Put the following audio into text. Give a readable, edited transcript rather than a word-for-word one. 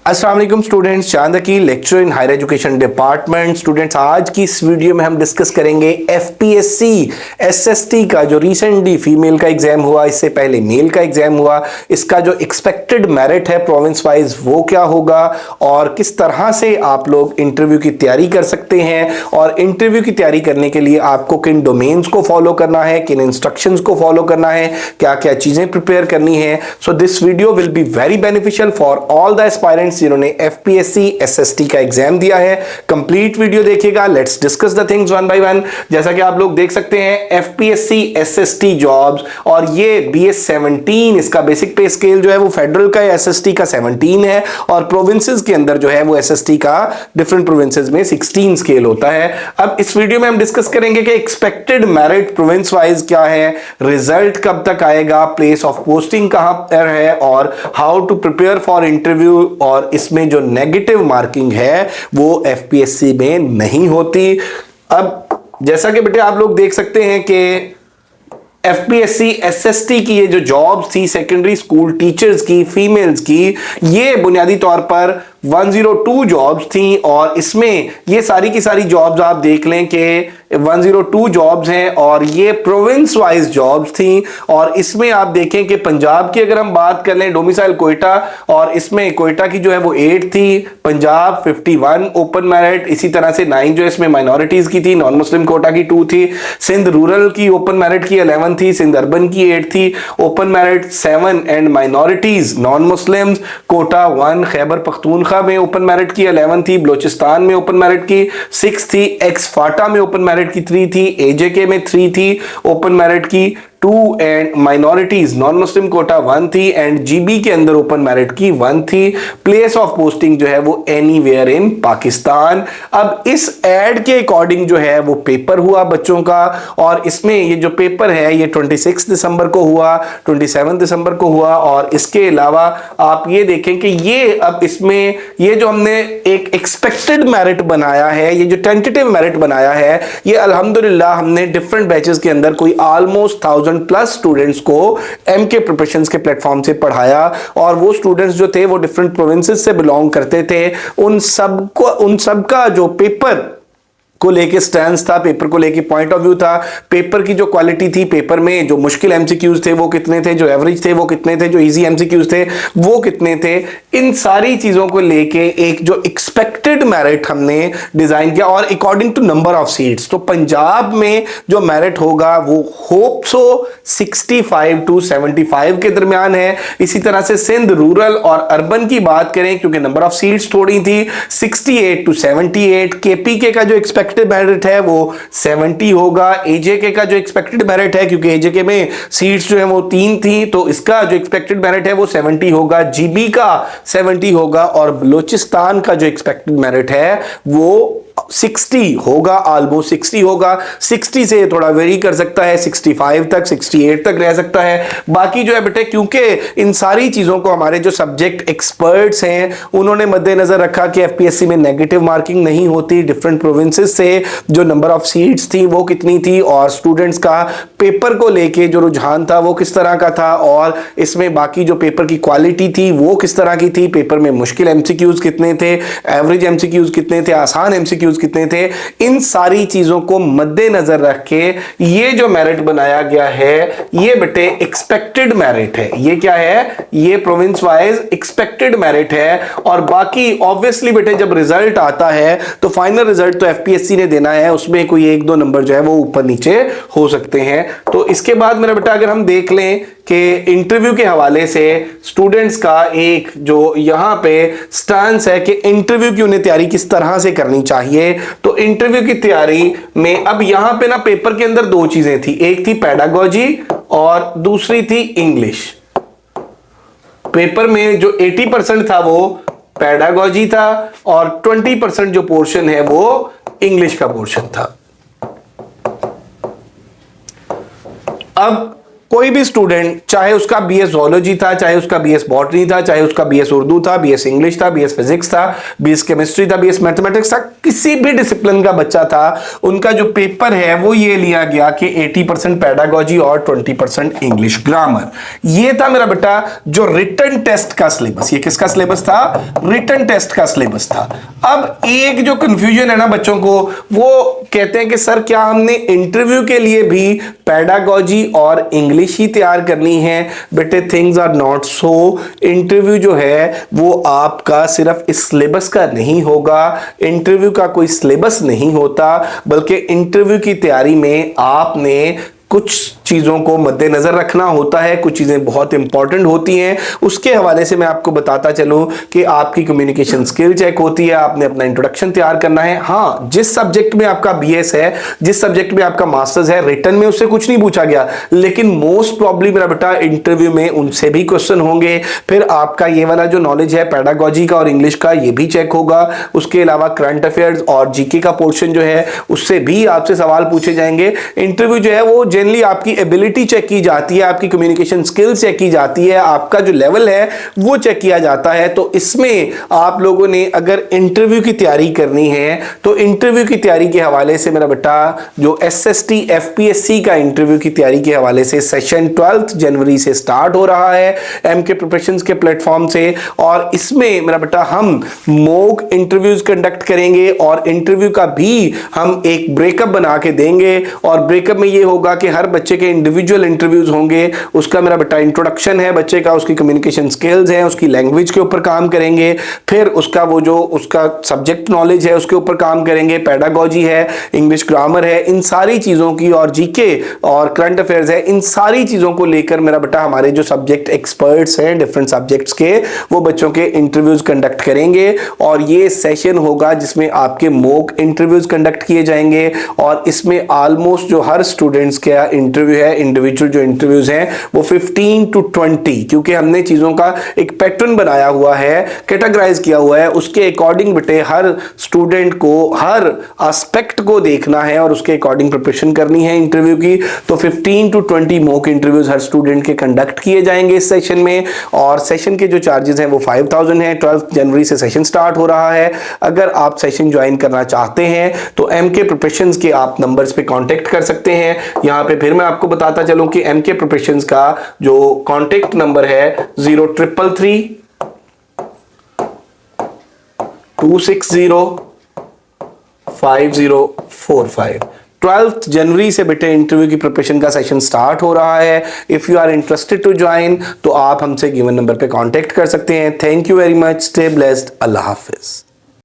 अस्सलाम वालेकुम स्टूडेंट्स, चांद की lecture in higher education department. Students, आज की इस वीडियो में हम डिस्कस करेंगे एफपीएससी एसएसटी का जो रिसेंटली फीमेल का एग्जाम हुआ, इससे पहले मेल का एग्जाम हुआ, इसका जो एक्सपेक्टेड मेरिट है प्रोविंस वाइज वो क्या होगा और किस तरह से आप लोग इंटरव्यू की तैयारी कर सकते हैं और इंटरव्यू की तैयारी करने के लिए आपको किन डोमेन्स को फॉलो करना है, किन इंस्ट्रक्शंस को फॉलो करना है, क्या क्या चीजें प्रिपेयर करनी है। So this video will be very beneficial for all the aspirants जिन्होंने एफपीएससी एसएसटी का एग्जाम दिया है। कंप्लीट वीडियो देखिएगा। Let's discuss the things one by one. जैसा कि आप लोग देख सकते हैं, एफपीएससी एसएसटी जॉब्स और ये बीएस 17, इसका बेसिक पे स्केल जो है वो फेडरल का एसएसटी का 17 है और प्रोविंसेस के अंदर जो है वो एसएसटी का डिफरेंट प्रोविंसेस में 16 स्केल होता है। अब इस वीडियो में हम डिस्कस करेंगे कि एक्सपेक्टेड मेरिट प्रोविंस वाइज क्या है, रिजल्ट कब तक आएगा, प्लेस ऑफ पोस्टिंग कहां पर है और how to prepare for interview. और इसमें जो नेगेटिव मार्किंग है वो एफपीएससी में नहीं होती। अब जैसा कि बेटे आप लोग देख सकते हैं कि एफपीएससी एसएसटी की ये जो जॉब्स थी सेकेंडरी स्कूल टीचर्स की, फीमेल्स की, ये बुनियादी तौर पर 102 जॉब्स थी और इसमें ये सारी की सारी जॉब्स आप देख लें कि 102 जॉब्स हैं और ये प्रोविंस वाइज जॉब्स थी। और इसमें आप देखें कि पंजाब की अगर हम बात कर लें, डोमिसाइल कोयटा, और इसमें कोयटा की जो है वो 8 थी, पंजाब 51 ओपन मेरिट, इसी तरह से 9 जो इसमें माइनॉरिटीज की थी, नॉन मुस्लिम कोटा की 2 थी, सिंध रूरल की ओपन मेरिट की 11 थी, सिंध अर्बन की 8 थी, open merit 7 and minorities non Muslim quota 1, Khyber Pakhtunkhwa में ओपन मेरिट की 11 थी, बलोचिस्तान में ओपन मेरिट की 6 थी, एक्स फाटा में ओपन मेरिट की 3 थी, एजेके में 3 थी ओपन मेरिट की 2 and minorities non Muslim quota 1 थी एंड जीबी के अंदर ओपन मेरिट की 1 थी। प्लेस ऑफ पोस्टिंग जो है वो एनीवेयर इन पाकिस्तान। अब इस एड के अकॉर्डिंग जो है वो पेपर हुआ बच्चों का और इसमें ये जो पेपर है ये 26 दिसंबर को हुआ, 27 दिसंबर को हुआ। और इसके अलावा आप ये देखें कि ये अब इसमें ये जो हमने एक एक्सपेक्टेड मेरिट बनाया है, ये जो टेंटेटिव मेरिट बनाया है, ये अल्हम्दुलिल्लाह हमने डिफरेंट बैचेस के अंदर कोई ऑलमोस्ट 1000+ स्टूडेंट्स को एमके प्रिपरेशंस के प्लेटफॉर्म से पढ़ाया और वो स्टूडेंट्स जो थे वो डिफरेंट प्रोविंसेस से बिलोंग करते थे। उन सब का जो पेपर को लेके स्टैंड था, पेपर को लेके पॉइंट ऑफ व्यू था, पेपर की जो क्वालिटी थी, पेपर में जो मुश्किल एमसीक्यूज थे वो कितने थे, जो एवरेज थे वो कितने थे, जो इजी एमसीक्यूज थे वो कितने थे, इन सारी चीजों को लेके एक जो एक्सपेक्टेड मेरिट हमने डिजाइन किया और according to number of seats. तो पंजाब में जो मेरिट होगा वो होप सो 65 to 75 के दरमियान है। इसी तरह से सिंध रूरल और अर्बन की बात करें, क्योंकि नंबर ऑफ सीट्स थोड़ी थी, 68 to 78। केपीके का जो एक्सपेक्टेड मेरिट है वो 70 होगा। एजेके का जो एक्सपेक्टेड मेरिट है, क्योंकि एजेके में सीट्स जो है वो 3 थी, तो इसका जो एक्सपेक्टेड मेरिट है वो 70 होगा। जीबी का 70 होगा और बलोचिस्तान का जो एक्सपेक्टेड मेरिट है वो 60 होगा, ऑलमोस्ट 60 होगा। 60 से थोड़ा वेरी कर सकता है, 65 तक, 68 तक रह सकता है। बाकी जो है बेटे, क्योंकि इन सारी चीजों को हमारे जो सब्जेक्ट एक्सपर्ट्स हैं उन्होंने मद्देनजर रखा कि एफपीएससी में नेगेटिव मार्किंग नहीं होती, डिफरेंट प्रोविंसेस से जो नंबर ऑफ सीट्स थी वो कितनी थी और स्टूडेंट्स का पेपर को लेके जो रुझान था वो किस तरह का था और इसमें बाकी जो पेपर की क्वालिटी थी वो किस तरह की थी, पेपर में मुश्किल एमसीक्यूज कितने थे, एवरेज एमसीक्यूज कितने थे, आसान एमसीक्यूज कितने थे, इन सारी चीजों को मद्देनजर रख के ये जो मेरिट बनाया गया है ये बेटे एक्सपेक्टेड मेरिट है। ये क्या है? ये प्रोविंस वाइज एक्सपेक्टेड मेरिट है। और बाकी ऑब्वियसली बेटे जब रिजल्ट आता है तो फाइनल रिजल्ट तो एफपीएससी ने देना है, उसमें कोई 1-2 नंबर जो है वो ऊपर नीचे हो सकते हैं। तो इसके बाद मेरा बेटा अगर हम देख लें कि इंटरव्यू के हवाले से स्टूडेंट्स का एक जो यहां पे स्टांस है कि इंटरव्यू की उन्हें तैयारी किस तरह से करनी चाहिए, तो इंटरव्यू की तैयारी में अब यहां पे ना पेपर के अंदर 2 चीजें थी, एक थी पेडागोजी और दूसरी थी इंग्लिश। पेपर में जो 80% था वो पेडागोजी था और 20% जो पोर्शन है वो इंग्लिश का पोर्शन था। अब कोई भी स्टूडेंट, चाहे उसका बीएस जोलॉजी था, चाहे उसका बीएस बॉटनी था, चाहे उसका बीएस उर्दू था, बीएस इंग्लिश था, बीएस फिजिक्स था, बीएस केमिस्ट्री था, बीएस मैथमेटिक्स था, किसी भी डिसिप्लिन का बच्चा था, उनका जो पेपर है वो ये लिया गया कि 80% पेडागोजी और 20% इंग्लिश ग्रामर। ये था मेरा बेटा जो रिटन टेस्ट का सिलेबस। ये किसका सिलेबस था? रिटन टेस्ट का सिलेबस था। अब एक जो कंफ्यूजन है ना बच्चों को, वो कहते हैं कि सर क्या हमने इंटरव्यू के लिए भी पेडागोजी और इंग्लिश ही तैयार करनी है? बेटे things are not so. Interview जो है वो आपका सिर्फ इस सिलेबस का नहीं होगा। इंटरव्यू का कोई सिलेबस नहीं होता, बल्कि इंटरव्यू की तैयारी में आपने कुछ चीज़ों को मद्देनजर रखना होता है, कुछ चीज़ें बहुत इंपॉर्टेंट होती हैं। उसके हवाले से मैं आपको बताता चलूं कि आपकी कम्युनिकेशन स्किल चेक होती है, आपने अपना इंट्रोडक्शन तैयार करना है। हाँ, जिस सब्जेक्ट में आपका बीएस है, जिस सब्जेक्ट में आपका मास्टर्स है, रिटन में उससे कुछ नहीं पूछा गया, लेकिन मोस्ट प्रॉब्ली मेरा बेटा इंटरव्यू में उनसे भी क्वेश्चन होंगे। फिर आपका ये वाला जो नॉलेज है पेडागोजी का और इंग्लिश का, ये भी चेक होगा। उसके अलावा करंट अफेयर्स और जीके का पोर्शन जो है उससे भी आपसे सवाल पूछे जाएंगे। इंटरव्यू जो है वो जनरली आपकी एबिलिटी चेक की जाती है, आपकी कम्युनिकेशन स्किल चेक की जाती है, आपका जो लेवल है वो चेक किया जाता है। तो इसमें आप लोगों ने अगर इंटरव्यू की तैयारी करनी है तो इंटरव्यू की तैयारी के हवाले से मेरा बेटा जो एसएसटी एफपीएससी का इंटरव्यू की तैयारी के हवाले से सेशन 12 जनवरी से स्टार्ट हो रहा है एमके प्रिपरेशंस के प्लेटफॉर्म से। और इसमें मेरा बेटा हम मॉक इंटरव्यूज कंडक्ट करेंगे और इंटरव्यू का भी हम एक ब्रेकअप बना के देंगे। और ब्रेकअप में ये होगा कि हर बच्चे के इंडिविजुअल इंटरव्यूज होंगे। उसका मेरा बेटा इंट्रोडक्शन है बच्चे का, उसकी कम्युनिकेशन स्किल्स हैं, उसकी लैंग्वेज के ऊपर काम करेंगे, फिर उसका वो जो उसका सब्जेक्ट नॉलेज है उसके ऊपर काम करेंगे, पेडागोजी है, इंग्लिश ग्रामर है, इन सारी चीज़ों की, और जीके और करंट अफेयर्स है, इन सारी चीज़ों को लेकर मेरा बेटा हमारे जो सब्जेक्ट एक्सपर्ट्स हैं डिफरेंट सब्जेक्ट्स के, वो बच्चों के इंटरव्यूज कंडक्ट करेंगे। और ये सेशन होगा जिसमें आपके मॉक इंटरव्यूज कंडक्ट किए जाएंगे। और इसमें ऑलमोस्ट जो हर स्टूडेंट्स का इंटरव्यू है, इंडिविजुअल जो इंटरव्यूज हैं वो 15 to 20, क्योंकि हमने चीज़ों का एक पैटर्न बनाया हुआ है, कैटेगराइज किया हुआ है, उसके अकॉर्डिंग बेटे हर स्टूडेंट को हर एस्पेक्ट को देखना है और उसके अकॉर्डिंग प्रिपरेशन करनी है इंटरव्यू की। तो 15 to 20 mock interviews her student के कंडक्ट किए जाएंगे इस सेशन में। और सेशन के जो चार्जेस हैं वो 5000 हैं। 12 जनवरी से सेशन स्टार्ट हो रहा है। अगर आप सेशन ज्वाइन करना चाहते हैं तो एमके प्रिपरेशंस के आप नंबर्स पे कांटेक्ट कर सकते हैं। यहाँ पे फिर मैं आपको बताता चलूं कि एमके प्रिपरेशंस का जो कांटेक्ट नंबर है 0333 260 5045। 12 जनवरी से बेटे इंटरव्यू की प्रिपरेशन का सेशन स्टार्ट हो रहा है। If you are interested to join तो आप हमसे गिवन नंबर पे कांटेक्ट कर सकते हैं। Thank you very much, stay blessed, Allah Hafiz.